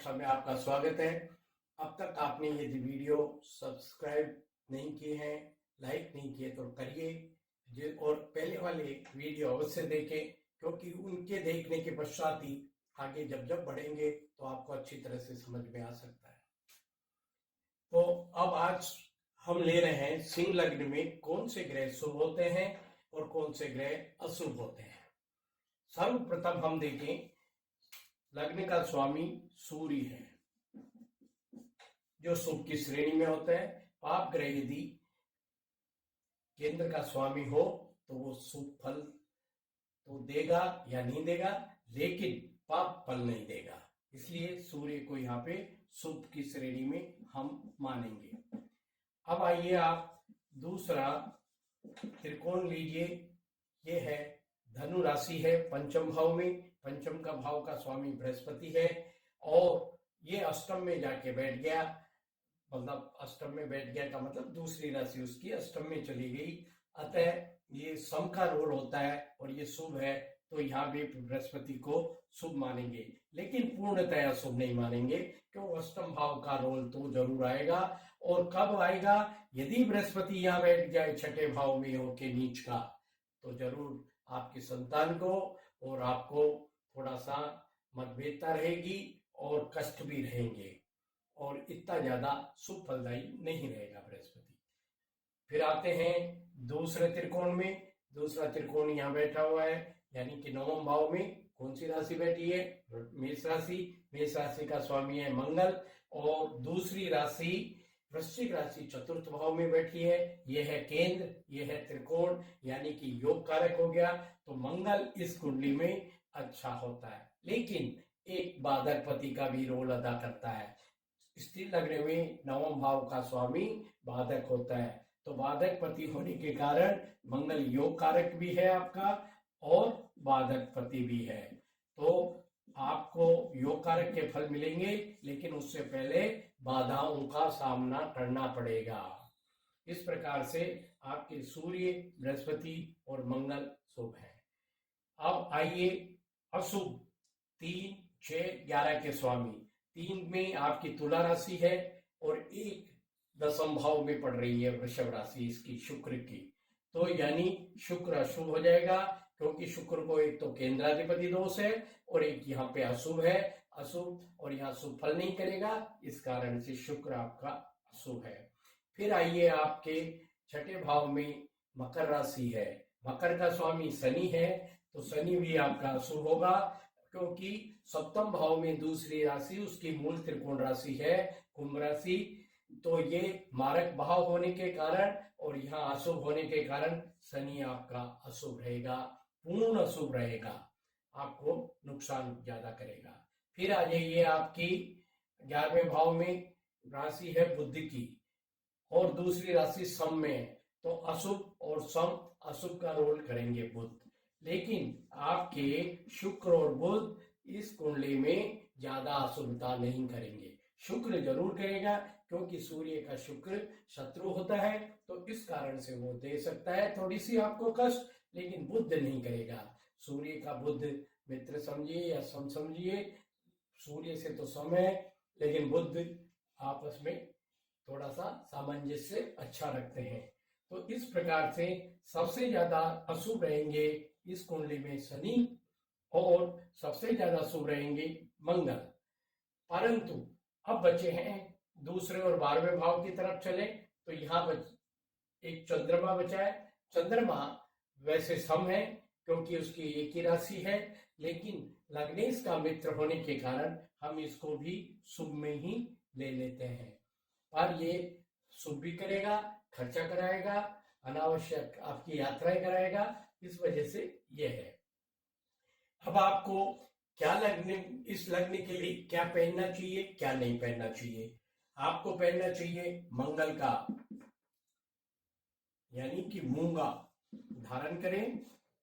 कक्षा में आपका स्वागत है। अब तक आपने यदि वीडियो सब्सक्राइब नहीं किए हैं, लाइक नहीं किए तो करिए और पहले वाले वीडियो अवश्य देखें, क्योंकि उनके देखने के पश्चात ही आगे जब बढ़ेंगे तो आपको अच्छी तरह से समझ में आ सकता है। तो अब आज हम ले रहे हैं सिंह लग्न में कौन से ग्रह शुभ होते हैं और कौन से ग्रह अशुभ होते हैं। सर्वप्रथम हम देखें, लग्न का स्वामी सूर्य है जो शुभ की श्रेणी में होता है। पाप ग्रह यदि केंद्र का स्वामी हो तो वो शुभ फल तो देगा या नहीं देगा, लेकिन पाप फल नहीं देगा। इसलिए सूर्य को यहाँ पे शुभ की श्रेणी में हम मानेंगे। अब आइए आप दूसरा त्रिकोण लीजिए। ये है धनु राशि है, पंचम भाव में। पंचम का भाव का स्वामी बृहस्पति है और ये अष्टम में जाके बैठ गया। मतलब अष्टम में बैठ गया का मतलब दूसरी राशि उसकी अष्टम में चली गई। अतः ये सम का रोल होता है और ये शुभ है, तो यहाँ भी बृहस्पति को शुभ मानेंगे, लेकिन पूर्णतया शुभ नहीं मानेंगे, क्यों अष्टम भाव का रोल तो जरूर आएगा। और कब आएगा? यदि बृहस्पति यहाँ बैठ जाए छठे भाव में होके नीच का, तो जरूर आपकी संतान को और आपको थोड़ा सा मतभेदता रहेगी और कष्ट भी रहेंगे और इतना ज्यादा शुभ फलदायी नहीं रहेगा बृहस्पति। फिर आते हैं दूसरे त्रिकोण में। दूसरा त्रिकोण यहाँ बैठा हुआ है, यानी कि नवम भाव में कौन सी राशि बैठी है? मेष राशि। मेष राशि का स्वामी है मंगल और दूसरी राशि वृश्चिक राशि चतुर्थ भाव में बैठी है। यह है केंद्र, यह है त्रिकोण, यानी कि योग कारक हो गया। तो मंगल इस कुंडली में अच्छा होता है, लेकिन एक बाधक पति का भी रोल अदा करता है। स्थिर लग्न में नवम भाव का स्वामी बाधक होता है, तो बाधक पति होने के कारण मंगल योग कारक भी है आपका और बाधक पति भी है। तो आपको योग कारक के फल मिलेंगे, लेकिन उससे पहले बाधाओं का सामना करना पड़ेगा। इस प्रकार से आपके सूर्य, बृहस्पति और मंगल शुभ है। अब आइए अशुभ 3, 6, 11 के स्वामी। 3 में आपकी तुला राशि है और 1 दशम भाव में पड़ रही है वृषभ राशि इसकी, शुक्र की। तो यानी शुक्र अशुभ हो जाएगा, क्योंकि शुक्र को एक तो केंद्राधिपति दोष है और एक यहाँ पे अशुभ है, अशुभ, और यहाँ शुभ फल नहीं करेगा, इस कारण से शुक्र आपका अशुभ है। फिर आइए आपके छठे भाव में मकर राशि है। मकर का स्वामी शनि है, तो शनि भी आपका अशुभ होगा, क्योंकि सप्तम भाव में दूसरी राशि उसकी मूल त्रिकोण राशि है कुंभ राशि। तो ये मारक भाव होने के कारण और यहाँ अशुभ होने के कारण शनि आपका अशुभ रहेगा, पूर्ण अशुभ रहेगा, आपको नुकसान ज्यादा करेगा। फिर आ जाइए आपकी 11वें भाव में राशि है बुध की और दूसरी राशि सम में है, तो अशुभ और सम अशुभ का रोल करेंगे बुध, लेकिन आपके शुक्र और बुध इस कुंडली में ज्यादा अशुभता नहीं करेंगे। शुक्र जरूर करेगा, क्योंकि सूर्य का शुक्र शत्रु होता है, तो इस कारण से वो दे सकता है थोड़ी सी आपको कष्ट, लेकिन बुध नहीं करेगा। सूर्य का बुध मित्र समझिए या सम समझिए, सूर्य से तो सम है, लेकिन बुध आपस में थोड़ा सा सामंजस्य अच्छा रखते हैं। तो इस प्रकार से सबसे ज्यादा अशुभ रहेंगे इस कुंडली में शनि और सबसे ज्यादा शुभ रहेंगे मंगल। परंतु अब बचे हैं दूसरे और 12वें भाव की तरफ चले, तो यहाँ एक चंद्रमा बचा है। चंद्रमा वैसे सम है, क्योंकि उसकी एक ही राशि है, लेकिन लग्नेश का मित्र होने के कारण हम इसको भी शुभ में ही ले लेते हैं। पर ये शुभ भी करेगा, खर्चा कराएगा, अनावश्यक आपकी यात्राएं कराएगा, इस वजह से ये है। अब आपको क्या लग्न, इस लग्न के लिए क्या पहनना चाहिए, क्या नहीं पहनना चाहिए? आपको पहनना चाहिए मंगल का, यानी कि मूंगा धारण करें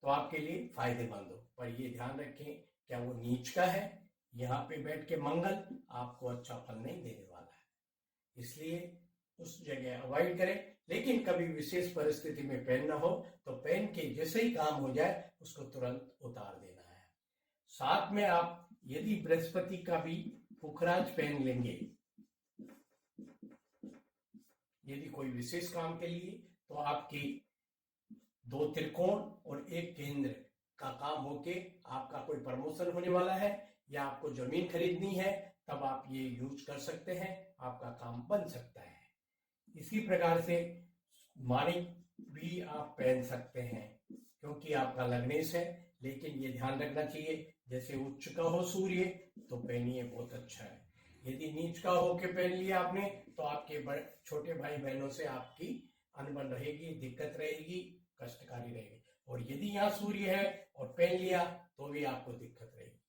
तो आपके लिए फायदेमंद हो। पर ये ध्यान रखें, क्या वो नीच का है? यहाँ पे बैठ के मंगल आपको अच्छा फल नहीं देने वाला है, इसलिए उस जगह अवॉइड करें। लेकिन कभी विशेष परिस्थिति में पहनना हो तो पहन के जैसे ही काम हो जाए उसको तुरंत उतार देना है। साथ में आप यदि बृहस्पति का भी पुखराज पहन लेंगे यदि कोई विशेष काम के लिए, तो आपकी 2 त्रिकोण और 1 केंद्र का काम होके आपका कोई प्रमोशन होने वाला है या आपको जमीन खरीदनी है, तब आप ये यूज कर सकते हैं, आपका काम बन सकता है। इसी प्रकार से माणिक भी आप पहन सकते हैं क्योंकि आपका लग्नेश है, लेकिन ये ध्यान रखना चाहिए जैसे उच्च का हो सूर्य तो पहनिए, बहुत अच्छा है। यदि नीच का होके पहन लिया आपने तो आपके बड़े छोटे भाई बहनों से आपकी अनबन रहेगी, दिक्कत रहेगी, कष्टकारी रहेगी। और यदि यहाँ सूर्य है और पहन लिया तो भी आपको दिक्कत रहेगी,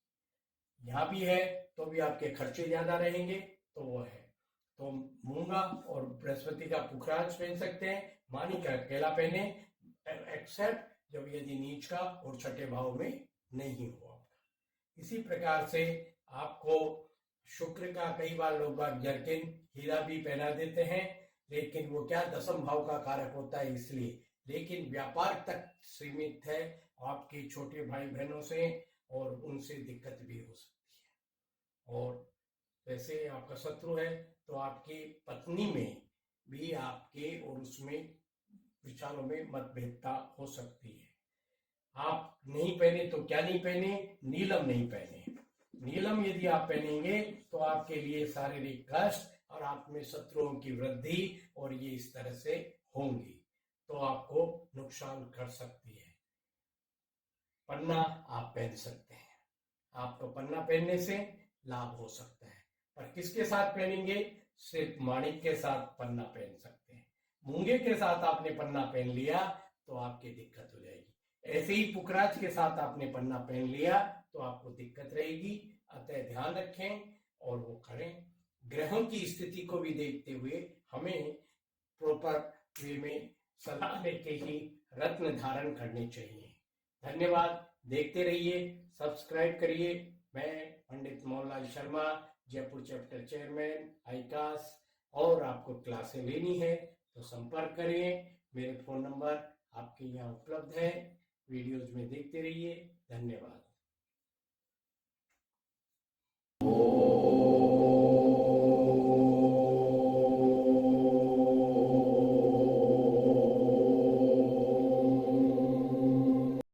यहाँ भी है तो भी आपके खर्चे ज्यादा रहेंगे, तो वो है। तो मूंगा और बृहस्पति का पुखराज पहन सकते हैं, मानी का अकेला पहने, एक्सेप्ट जब यदि नीच का और छठे भाव में नहीं हो आपका। इसी प्रकार से आपको शुक्र का कई बार लोग जर्किन हीरा भी पहना देते हैं, लेकिन वो क्या 10th भाव का कारक होता है इसलिए, लेकिन व्यापार तक सीमित है, आपके छोटे भाई बहनों से और उनसे दिक्कत भी हो सकती है। और वैसे आपका शत्रु है तो आपकी पत्नी में भी आपके और उसमें विचारों में मतभेदता हो सकती है। आप नहीं पहने तो क्या नहीं पहने, नीलम नहीं पहने। नीलम यदि आप पहनेंगे तो आपके लिए शारीरिक कष्ट और आप में शत्रुओं की वृद्धि और ये इस तरह से होंगी, तो आपको नुकसान कर सकती है। पन्ना आप पहन सकते हैं, आपको पन्ना पहनने से लाभ हो सकता है, पर किसके साथ पहनेंगे, सिर्फ माणिक के साथ पन्ना पहन सकते हैं। मूंगे के साथ आपने पन्ना पहन लिया तो आपकी दिक्कत हो जाएगी। ऐसे ही पुखराज के साथ आपने पन्ना पहन लिया तो आपको दिक्कत रहेगी, अतः ध्यान रखें और वो करें। ग्रहों की स्थिति को भी देखते हुए हमें प्रॉपर वे में सलाह लेके ही रत्न धारण करने चाहिए। धन्यवाद, देखते रहिए, सब्सक्राइब करिए। मैं पंडित मोहनलाल शर्मा, जयपुर चैप्टर चेयरमैन आईकास, और आपको क्लासें लेनी है तो संपर्क करिए। मेरे फोन नंबर आपके यहाँ उपलब्ध है, वीडियोज में देखते रहिए। धन्यवाद।